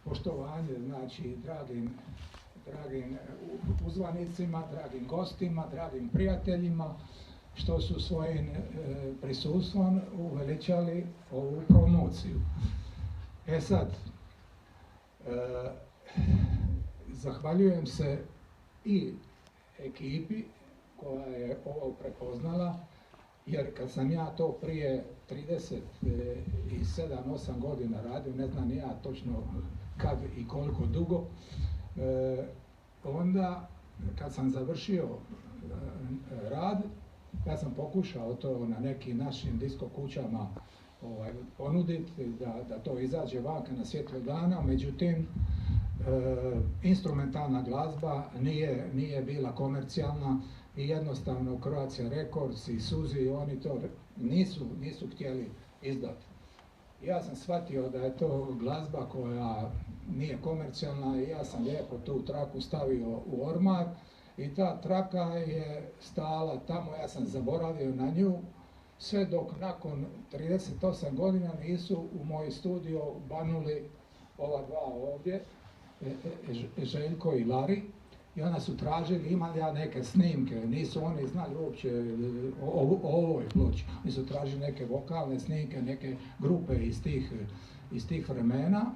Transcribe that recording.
Poštovanje, znači, dragim uzvanicima, dragim gostima, dragim prijateljima, što su svojim prisustvom uveličali ovu promociju. Sad, zahvaljujem se i ekipi koja je ovo prepoznala, jer kad sam ja to prije 37-8 godina radio, ne znam ni ja točno kad i koliko dugo, onda kad sam završio rad, ja sam pokušao to na nekim našim disko kućama ponuditi, da to izađe vanka na svjetlo dana, međutim, instrumentalna glazba nije bila komercijalna i jednostavno Croatia Records i Suzi, oni to nisu htjeli izdati. Ja sam shvatio da je to glazba koja nije komercijalna i ja sam lijepo tu traku stavio u ormar i ta traka je stala tamo, ja sam zaboravio na nju, sve dok nakon 38 godina nisu u moj studio banuli ova dva ovdje, Željko i Lari, i onda su tražili, imali ja neke snimke, nisu oni znali uopće o ovoj ploči, oni su tražili neke vokalne snimke, neke grupe iz tih vremena.